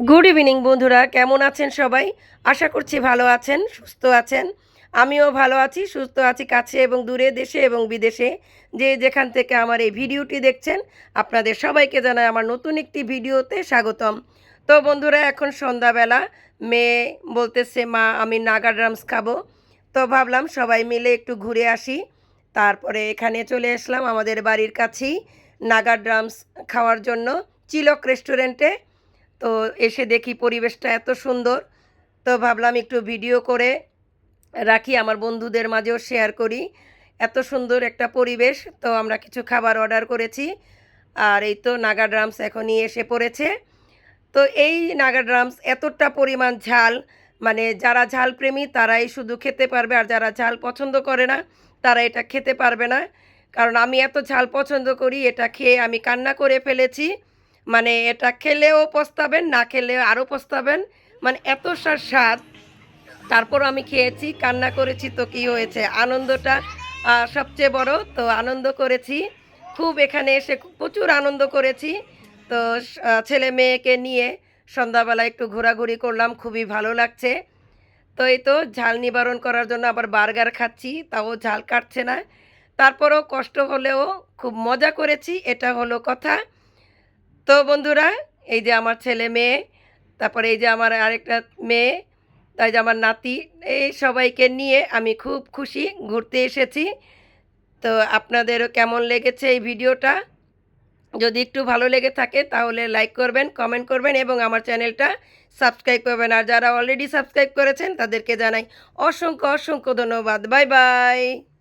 Good evening বন্ধুরা, কেমন আছেন সবাই? আশা করছি ভালো আছেন, সুস্থ আছেন। আমিও ভালো আছি, সুস্থ আছি, কাছে এবং দূরে, দেশে এবং বিদেশে। যে যেখান থেকে আমার এই ভিডিওটি দেখছেন, আপনাদের সবাইকে জানাই আমার নতুন একটি ভিডিওতে স্বাগতম। তো বন্ধুরা, এখন সন্ধ্যাবেলা, মেয়ে বলতেছে মা আমি নাগা ড্রামস খাবো। তো ভাবলাম সবাই মিলে একটু ঘুরে আসি। তারপরে এখানে চলে আসলাম আমাদের বাড়ির কাছেই নাগা ড্রামস খাওয়ার জন্য, চিলক রেস্টুরেন্টে। তো এসে দেখি পরিবেশটা এত সুন্দর, তো ভাবলাম একটু ভিডিও করে রাখি, আমার বন্ধুদের মাঝেও শেয়ার করি। এত সুন্দর একটা পরিবেশ। তো আমরা কিছু খাবার অর্ডার করেছি, আর এই তো নাগা ড্রামস এখনই এসে পড়েছে। তো এই নাগা ড্রামস এতটা পরিমাণ ঝাল, মানে যারা ঝাল প্রেমী তারাই শুধু খেতে পারবে, আর যারা ঝাল পছন্দ করে না তারা এটা খেতে পারবে না। কারণ আমি এত ঝাল পছন্দ করি, এটা খেয়ে আমি কান্না করে ফেলেছি। মানে এটা খেলেও পস্তাবেন, না খেলেও আরও পস্তাবেন। মানে এত স্বাদ। তারপর আমি খেয়েছি, কান্না করেছি, তো কী হয়েছে, আনন্দটা সবচেয়ে বড়। তো আনন্দ করেছি খুব, এখানে এসে প্রচুর আনন্দ করেছি। তো ছেলে মেয়েকে নিয়ে সন্ধ্যাবেলা একটু ঘোরাঘুরি করলাম, খুবই ভালো লাগছে। তো এই তো ঝাল নিবারণ করার জন্য আবার বার্গার খাচ্ছি, তাও ঝাল কাটছে না। তারপরেও কষ্ট হলেও খুব মজা করেছি, এটা হলো কথা। তো বন্ধুরা, এই যে আমার ছেলে মেয়ে, তারপরে এই যে আমার আরেকটা মেয়ে, তাই যে আমার নাতি, এই সবাইকে নিয়ে আমি খুব খুশি, ঘুরতে এসেছি। তো আপনাদেরও কেমন লেগেছে এই ভিডিওটা? যদি একটু ভালো লেগে থাকে তাহলে লাইক করবেন, কমেন্ট করবেন এবং আমার চ্যানেলটা সাবস্ক্রাইব করবেন। আর যারা অলরেডি সাবস্ক্রাইব করেছেন তাদেরকে জানাই অসংখ্য অসংখ্য ধন্যবাদ। Bye bye.